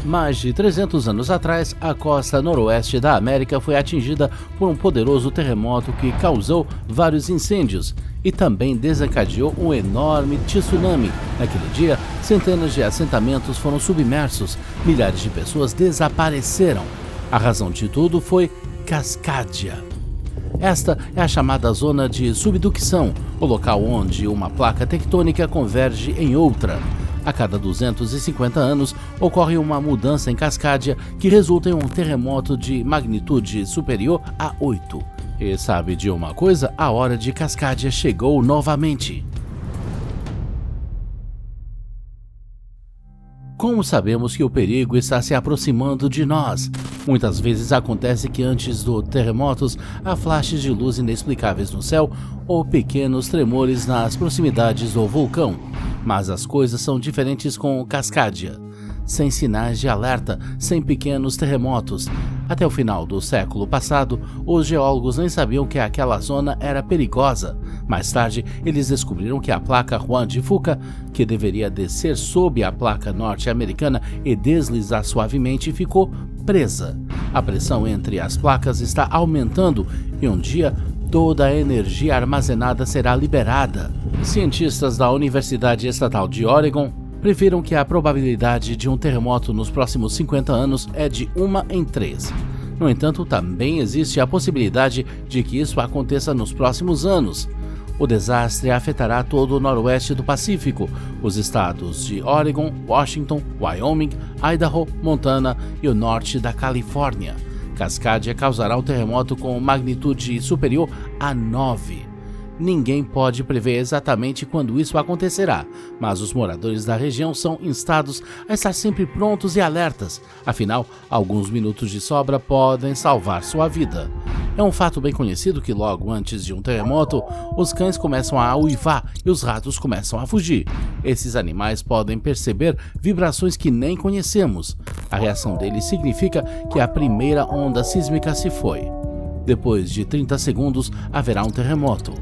Mais de 300 anos atrás, a costa noroeste da América foi atingida por um poderoso terremoto que causou vários incêndios e também desencadeou um enorme tsunami. Naquele dia, centenas de assentamentos foram submersos, milhares de pessoas desapareceram. A razão de tudo foi Cascadia. Esta é a chamada zona de subducção, o local onde uma placa tectônica converge em outra. A cada 250 anos, ocorre uma mudança em Cascadia que resulta em um terremoto de magnitude superior a 8. E sabe de uma coisa? A hora de Cascadia chegou novamente. Como sabemos que o perigo está se aproximando de nós? Muitas vezes acontece que antes do terremotos há flashes de luz inexplicáveis no céu ou pequenos tremores nas proximidades do vulcão. Mas as coisas são diferentes com Cascadia. Sem sinais de alerta, sem pequenos terremotos. Até o final do século passado, os geólogos nem sabiam que aquela zona era perigosa. Mais tarde, eles descobriram que a placa Juan de Fuca, que deveria descer sob a placa norte-americana e deslizar suavemente, ficou presa. A pressão entre as placas está aumentando e um dia toda a energia armazenada será liberada. Cientistas da Universidade Estatal de Oregon previram que a probabilidade de um terremoto nos próximos 50 anos é de 1 em 3. No entanto, também existe a possibilidade de que isso aconteça nos próximos anos. O desastre afetará todo o noroeste do Pacífico, os estados de Oregon, Washington, Wyoming, Idaho, Montana e o norte da Califórnia. Cascadia causará um terremoto com magnitude superior a 9. Ninguém pode prever exatamente quando isso acontecerá, mas os moradores da região são instados a estar sempre prontos e alertas. Afinal, alguns minutos de sobra podem salvar sua vida. É um fato bem conhecido que logo antes de um terremoto, os cães começam a uivar e os ratos começam a fugir. Esses animais podem perceber vibrações que nem conhecemos. A reação deles significa que a primeira onda sísmica se foi. Depois de 30 segundos, haverá um terremoto.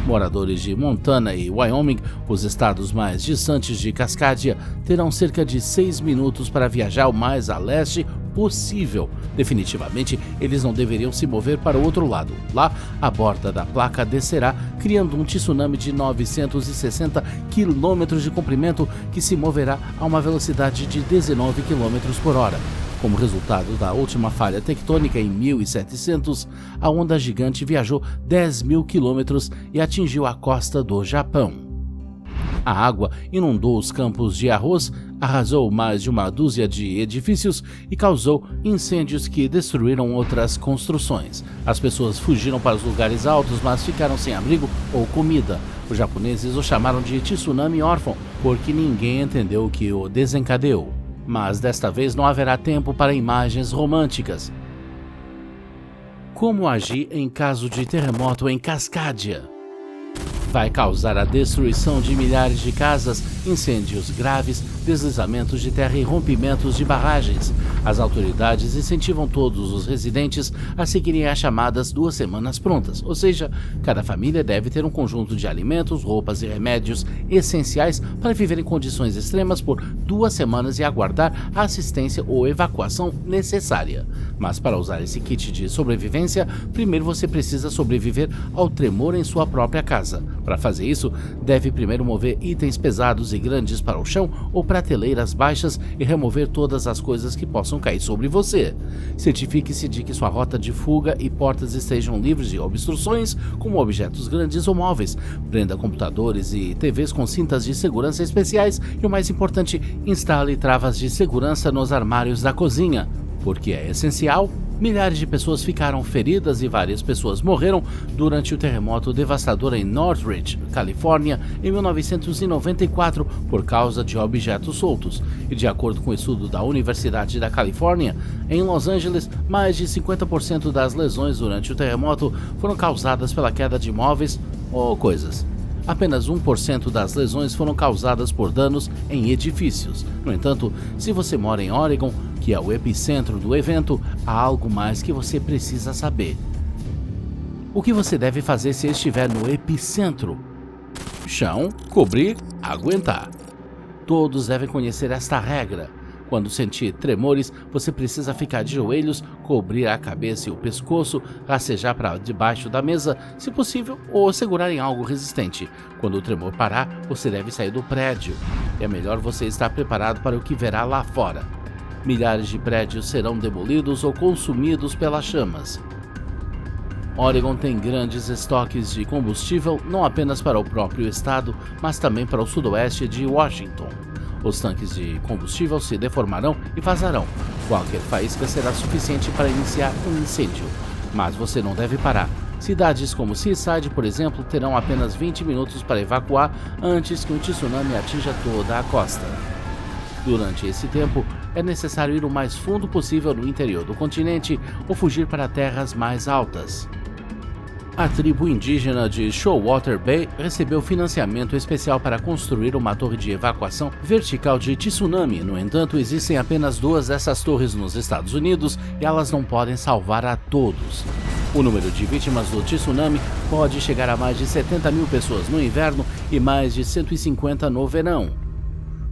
Moradores de Montana e Wyoming, os estados mais distantes de Cascadia, terão cerca de 6 minutos para viajar o mais a leste possível. Definitivamente, eles não deveriam se mover para o outro lado. Lá, a borda da placa descerá, criando um tsunami de 960 km de comprimento que se moverá a uma velocidade de 19 km por hora. Como resultado da última falha tectônica em 1700, a onda gigante viajou 10.000 quilômetros e atingiu a costa do Japão. A água inundou os campos de arroz, arrasou mais de uma dúzia de edifícios e causou incêndios que destruíram outras construções. As pessoas fugiram para os lugares altos, mas ficaram sem abrigo ou comida. Os japoneses o chamaram de tsunami órfão, porque ninguém entendeu o que o desencadeou. Mas desta vez não haverá tempo para imagens românticas. Como agir em caso de terremoto em Cascadia? Vai causar a destruição de milhares de casas, incêndios graves, deslizamentos de terra e rompimentos de barragens. As autoridades incentivam todos os residentes a seguirem as chamadas 2 semanas prontas, ou seja, cada família deve ter um conjunto de alimentos, roupas e remédios essenciais para viver em condições extremas por 2 semanas e aguardar a assistência ou evacuação necessária. Mas para usar esse kit de sobrevivência, primeiro você precisa sobreviver ao tremor em sua própria casa. Para fazer isso, deve primeiro mover itens pesados e grandes para o chão ou prateleiras baixas e remover todas as coisas que possam cair sobre você. Certifique-se de que sua rota de fuga e portas estejam livres de obstruções, como objetos grandes ou móveis. Prenda computadores e TVs com cintas de segurança especiais e, o mais importante, instale travas de segurança nos armários da cozinha. Porque é essencial. Milhares de pessoas ficaram feridas e várias pessoas morreram durante o terremoto devastador em Northridge, Califórnia, em 1994 por causa de objetos soltos. E de acordo com o estudo da Universidade da Califórnia, em Los Angeles, mais de 50% das lesões durante o terremoto foram causadas pela queda de móveis ou coisas. Apenas 1% das lesões foram causadas por danos em edifícios. No entanto, se você mora em Oregon, que é o epicentro do evento, há algo mais que você precisa saber. O que você deve fazer se estiver no epicentro? Chão, cobrir, aguentar. Todos devem conhecer esta regra. Quando sentir tremores, você precisa ficar de joelhos, cobrir a cabeça e o pescoço, rastejar para debaixo da mesa, se possível, ou segurar em algo resistente. Quando o tremor parar, você deve sair do prédio. É melhor você estar preparado para o que verá lá fora. Milhares de prédios serão demolidos ou consumidos pelas chamas. Oregon tem grandes estoques de combustível, não apenas para o próprio estado, mas também para o sudoeste de Washington. Os tanques de combustível se deformarão e vazarão. Qualquer faísca será suficiente para iniciar um incêndio, mas você não deve parar. Cidades como Seaside, por exemplo, terão apenas 20 minutos para evacuar antes que um tsunami atinja toda a costa. Durante esse tempo, é necessário ir o mais fundo possível no interior do continente ou fugir para terras mais altas. A tribo indígena de Shoalwater Bay recebeu financiamento especial para construir uma torre de evacuação vertical de tsunami. No entanto, existem apenas 2 dessas torres nos Estados Unidos e elas não podem salvar a todos. O número de vítimas do tsunami pode chegar a mais de 70 mil pessoas no inverno e mais de 150 no verão.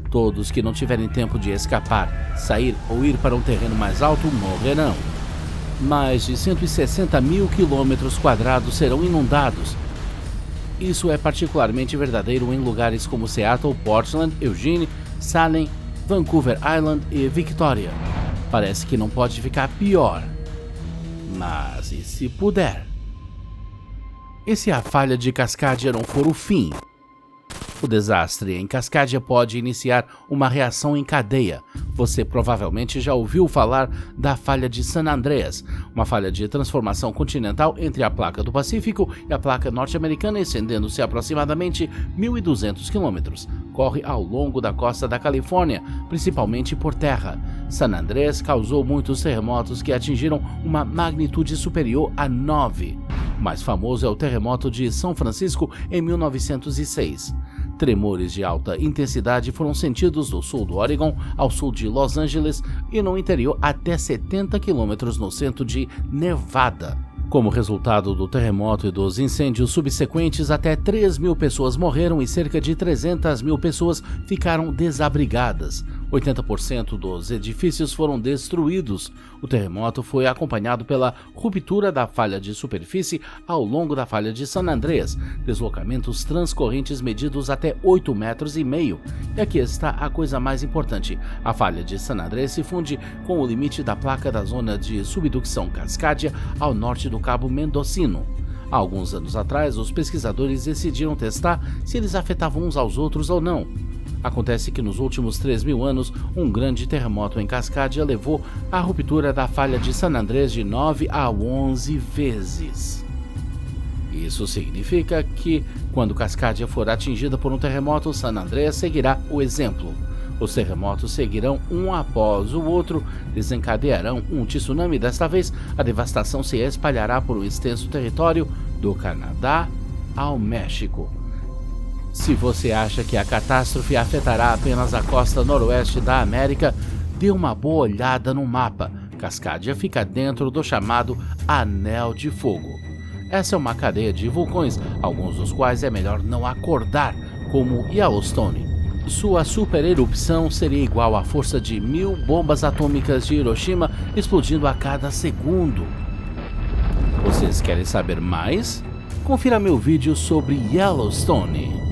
Todos que não tiverem tempo de escapar, sair ou ir para um terreno mais alto morrerão. Mais de 160 mil quilômetros quadrados serão inundados. Isso é particularmente verdadeiro em lugares como Seattle, Portland, Eugene, Salem, Vancouver Island e Victoria. Parece que não pode ficar pior. Mas e se puder? E se a falha de Cascadia não for o fim? O desastre em Cascadia pode iniciar uma reação em cadeia. Você provavelmente já ouviu falar da falha de San Andreas, uma falha de transformação continental entre a placa do Pacífico e a placa norte-americana, estendendo-se aproximadamente 1.200 quilômetros. Corre ao longo da costa da Califórnia, principalmente por terra. San Andreas causou muitos terremotos que atingiram uma magnitude superior a 9. O mais famoso é o terremoto de São Francisco em 1906. Tremores de alta intensidade foram sentidos do sul do Oregon ao sul de Los Angeles e no interior até 70 quilômetros no centro de Nevada. Como resultado do terremoto e dos incêndios subsequentes, até 3 mil pessoas morreram e cerca de 300 mil pessoas ficaram desabrigadas. 80% dos edifícios foram destruídos. O terremoto foi acompanhado pela ruptura da falha de superfície ao longo da falha de San Andreas, deslocamentos transcorrentes medidos até 8,5 metros. E aqui está a coisa mais importante: a falha de San Andreas se funde com o limite da placa da zona de subducção Cascadia ao norte do Cabo Mendocino. Há alguns anos atrás, os pesquisadores decidiram testar se eles afetavam uns aos outros ou não. Acontece que nos últimos 3.000 anos, um grande terremoto em Cascadia levou à ruptura da falha de San Andreas de 9 a 11 vezes. Isso significa que, quando Cascadia for atingida por um terremoto, San Andreas seguirá o exemplo. Os terremotos seguirão um após o outro, desencadearão um tsunami. Desta vez, a devastação se espalhará por um extenso território do Canadá ao México. Se você acha que a catástrofe afetará apenas a costa noroeste da América, dê uma boa olhada no mapa. Cascadia fica dentro do chamado Anel de Fogo. Essa é uma cadeia de vulcões, alguns dos quais é melhor não acordar, como Yellowstone. Sua supererupção seria igual à força de 1.000 bombas atômicas de Hiroshima explodindo a cada segundo. Vocês querem saber mais? Confira meu vídeo sobre Yellowstone.